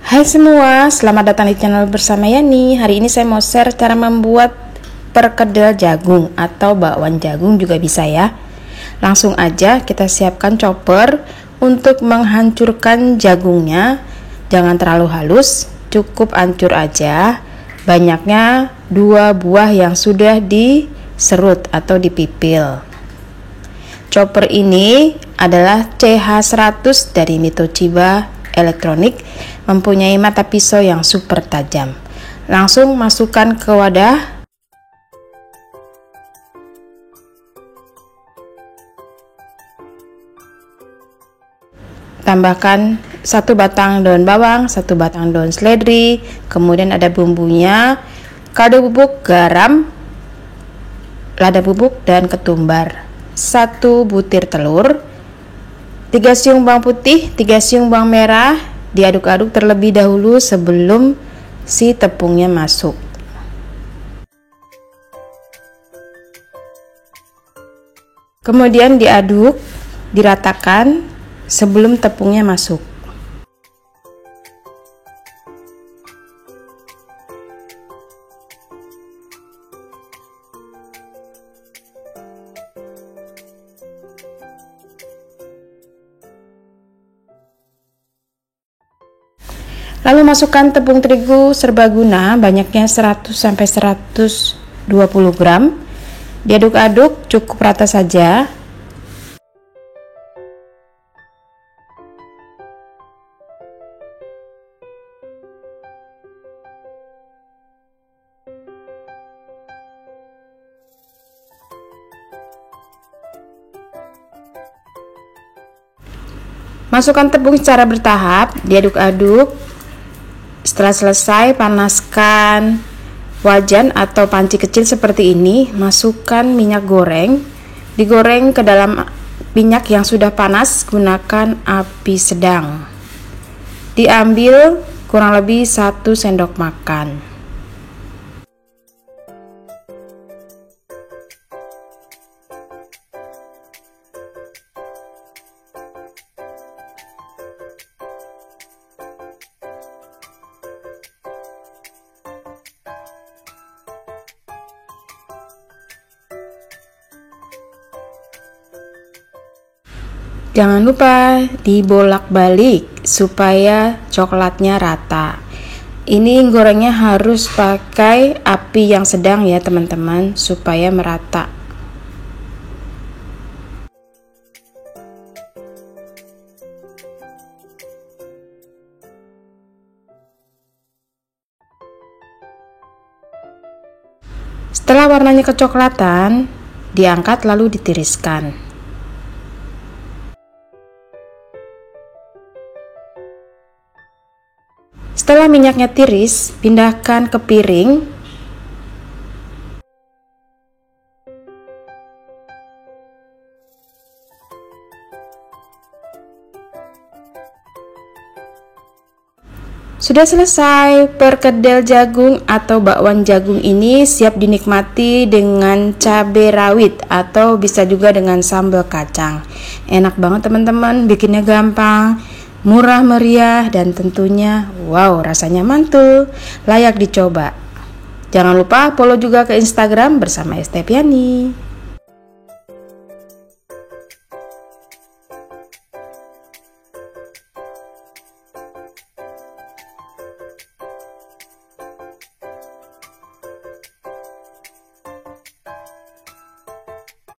Hai semua, selamat datang di channel bersama Yani. Hari ini saya mau share cara membuat perkedel jagung atau bakwan jagung juga bisa ya. Langsung aja kita siapkan chopper untuk menghancurkan jagungnya. Jangan terlalu halus, cukup hancur aja. Banyaknya 2 buah yang sudah diserut atau dipipil. Chopper ini adalah CH100 dari Mitochiba Elektronik, mempunyai mata pisau yang super tajam. Langsung masukkan ke wadah. Tambahkan 1 batang daun bawang, 1 batang daun seledri, kemudian ada bumbunya, kaldu bubuk, garam, lada bubuk, dan ketumbar. 1 butir telur, 3 siung bawang putih, 3 siung bawang merah. Diaduk-aduk terlebih dahulu sebelum si tepungnya masuk. Kemudian diaduk, diratakan sebelum tepungnya masuk. Lalu masukkan tepung terigu serbaguna banyaknya 100-120 gram. Diaduk-aduk cukup rata saja. Masukkan tepung secara bertahap, diaduk-aduk. Setelah selesai, panaskan wajan atau panci kecil seperti ini. Masukkan minyak goreng, digoreng ke dalam minyak yang sudah panas. Gunakan api sedang. Diambil kurang lebih 1 sendok makan. Jangan lupa dibolak-balik supaya coklatnya rata. Ini gorengnya harus pakai api yang sedang ya teman-teman, supaya merata. Setelah warnanya kecoklatan, diangkat lalu ditiriskan. Setelah minyaknya tiris, pindahkan ke piring. Sudah selesai, perkedel jagung atau bakwan jagung ini siap dinikmati dengan cabai rawit atau bisa juga dengan sambal kacang. Enak banget teman-teman, bikinnya gampang, murah meriah, dan tentunya wow, rasanya mantul, layak dicoba. Jangan lupa follow juga ke Instagram bersama Estepiani.